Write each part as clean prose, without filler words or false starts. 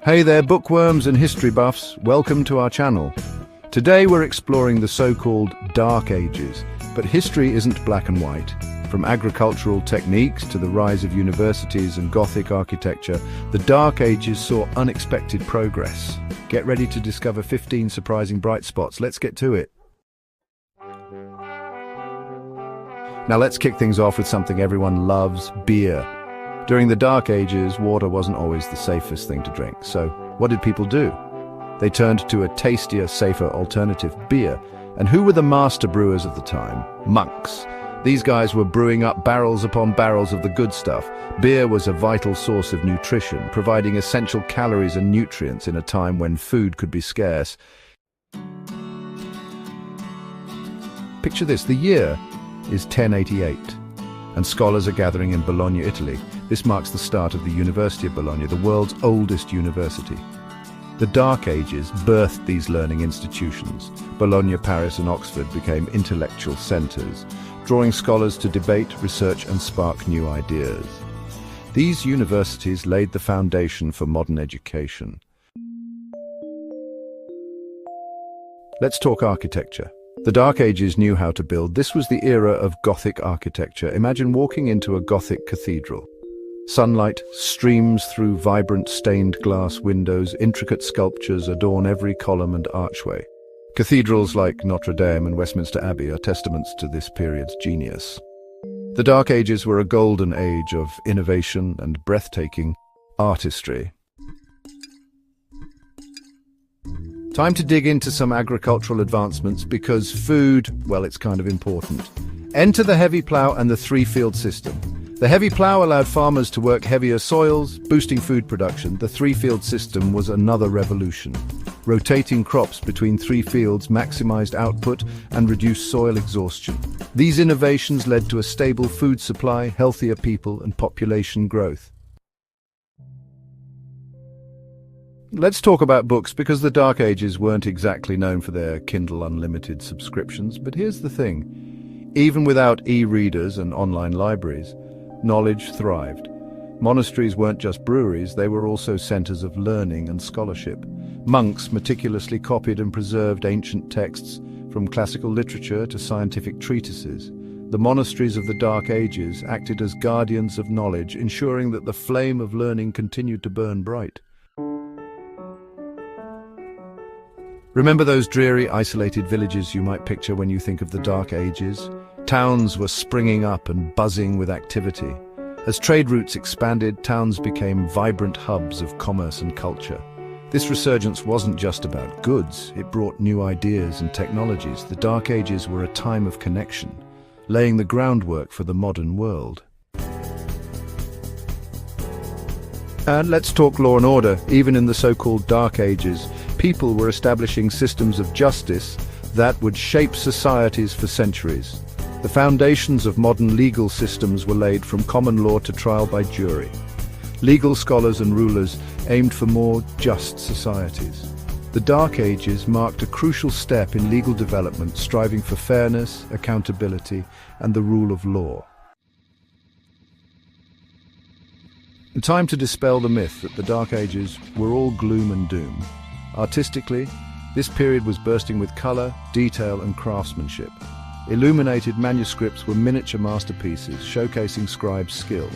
Hey there, bookworms and history buffs. Welcome to our channel. Today we're exploring the so-called Dark Ages, but history isn't black and white. From agricultural techniques to the rise of universities and Gothic architecture, the Dark Ages saw unexpected progress. Get ready to discover 15 surprising bright spots. Let's get to it. Now let's kick things off with something everyone loves, beer. During the Dark Ages, water wasn't always the safest thing to drink, so what did people do? They turned to a tastier, safer alternative, beer. And who were the master brewers of the time? Monks. These guys were brewing up barrels upon barrels of the good stuff. Beer was a vital source of nutrition, providing essential calories and nutrients in a time when food could be scarce. Picture this, the year is 1088. And scholars are gathering in Bologna, Italy. This marks the start of the University of Bologna, the world's oldest university. The Dark Ages birthed these learning institutions. Bologna, Paris and Oxford became intellectual centres, drawing scholars to debate, research and spark new ideas. These universities laid the foundation for modern education. Let's talk architecture. The Dark Ages knew how to build. This was the era of Gothic architecture. Imagine walking into a Gothic cathedral. Sunlight streams through vibrant stained glass windows. Intricate sculptures adorn every column and archway. Cathedrals like Notre Dame and Westminster Abbey are testaments to this period's genius. The Dark Ages were a golden age of innovation and breathtaking artistry. Time to dig into some agricultural advancements because food, well, it's kind of important. Enter the heavy plough and the three-field system. The heavy plough allowed farmers to work heavier soils, boosting food production. The three-field system was another revolution. Rotating crops between three fields maximized output and reduced soil exhaustion. These innovations led to a stable food supply, healthier people, and population growth. Let's talk about books, because the Dark Ages weren't exactly known for their Kindle Unlimited subscriptions. But here's the thing. Even without e-readers and online libraries, knowledge thrived. Monasteries weren't just breweries, they were also centers of learning and scholarship. Monks meticulously copied and preserved ancient texts, from classical literature to scientific treatises. The monasteries of the Dark Ages acted as guardians of knowledge, ensuring that the flame of learning continued to burn bright. Remember those dreary, isolated villages you might picture when you think of the Dark Ages? Towns were springing up and buzzing with activity. As trade routes expanded, towns became vibrant hubs of commerce and culture. This resurgence wasn't just about goods, it brought new ideas and technologies. The Dark Ages were a time of connection, laying the groundwork for the modern world. And let's talk law and order. Even in the so-called Dark Ages, people were establishing systems of justice that would shape societies for centuries. The foundations of modern legal systems were laid, from common law to trial by jury. Legal scholars and rulers aimed for more just societies. The Dark Ages marked a crucial step in legal development, striving for fairness, accountability, and the rule of law. Time to dispel the myth that the Dark Ages were all gloom and doom. Artistically, this period was bursting with color, detail, and craftsmanship. Illuminated manuscripts were miniature masterpieces, showcasing scribes' skill.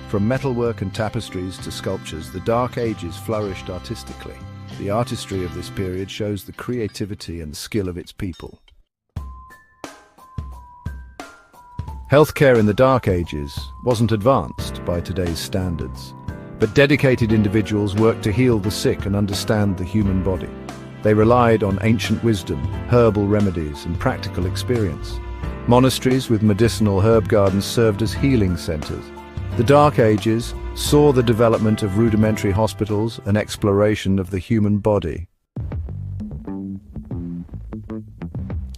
From metalwork and tapestries to sculptures, the Dark Ages flourished artistically. The artistry of this period shows the creativity and skill of its people. Healthcare in the Dark Ages wasn't advanced by today's standards, but dedicated individuals worked to heal the sick and understand the human body. They relied on ancient wisdom, herbal remedies, and practical experience. Monasteries with medicinal herb gardens served as healing centers. The Dark Ages saw the development of rudimentary hospitals and exploration of the human body.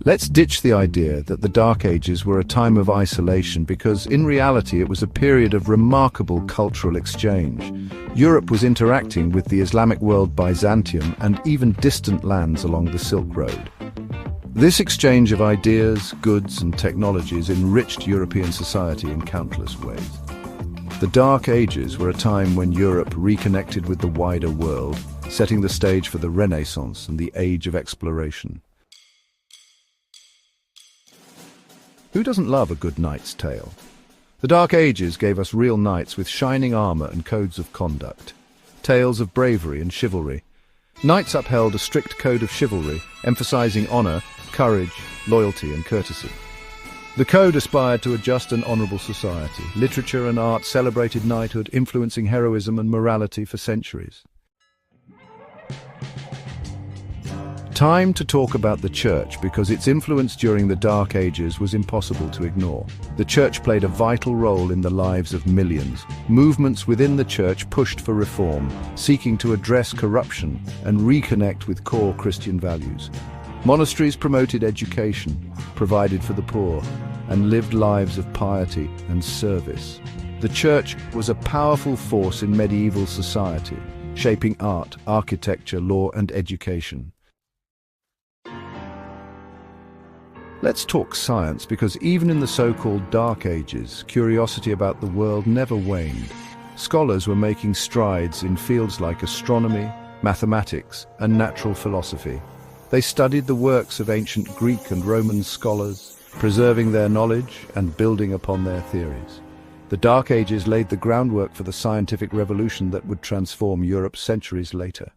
Let's ditch the idea that the Dark Ages were a time of isolation, because in reality it was a period of remarkable cultural exchange. Europe was interacting with the Islamic world, Byzantium, and even distant lands along the Silk Road. This exchange of ideas, goods, and technologies enriched European society in countless ways. The Dark Ages were a time when Europe reconnected with the wider world, setting the stage for the Renaissance and the Age of Exploration. Who doesn't love a good knight's tale? The Dark Ages gave us real knights with shining armor and codes of conduct, tales of bravery and chivalry. Knights upheld a strict code of chivalry, emphasizing honor, courage, loyalty, and courtesy. The code aspired to a just and honorable society. Literature and art celebrated knighthood, influencing heroism and morality for centuries. Time to talk about the Church, because its influence during the Dark Ages was impossible to ignore. The Church played a vital role in the lives of millions. Movements within the Church pushed for reform, seeking to address corruption and reconnect with core Christian values. Monasteries promoted education, provided for the poor, and lived lives of piety and service. The Church was a powerful force in medieval society, shaping art, architecture, law, and education. Let's talk science, because even in the so-called Dark Ages, curiosity about the world never waned. Scholars were making strides in fields like astronomy, mathematics, and natural philosophy. They studied the works of ancient Greek and Roman scholars, preserving their knowledge and building upon their theories. The Dark Ages laid the groundwork for the scientific revolution that would transform Europe centuries later.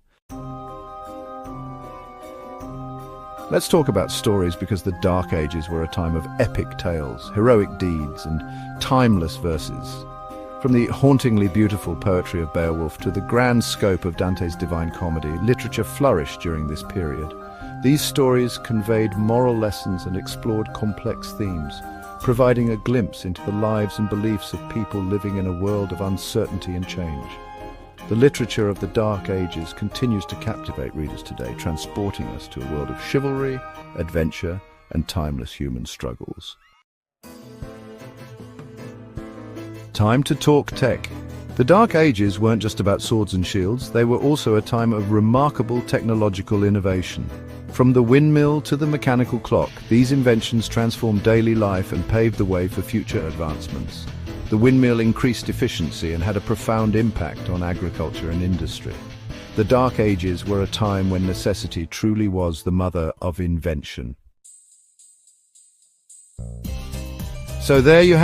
Let's talk about stories, because the Dark Ages were a time of epic tales, heroic deeds, and timeless verses. From the hauntingly beautiful poetry of Beowulf to the grand scope of Dante's Divine Comedy, literature flourished during this period. These stories conveyed moral lessons and explored complex themes, providing a glimpse into the lives and beliefs of people living in a world of uncertainty and change. The literature of the Dark Ages continues to captivate readers today, transporting us to a world of chivalry, adventure, and timeless human struggles. Time to talk tech. The Dark Ages weren't just about swords and shields, they were also a time of remarkable technological innovation. From the windmill to the mechanical clock, these inventions transformed daily life and paved the way for future advancements. The windmill increased efficiency and had a profound impact on agriculture and industry. The Dark Ages were a time when necessity truly was the mother of invention. So there you have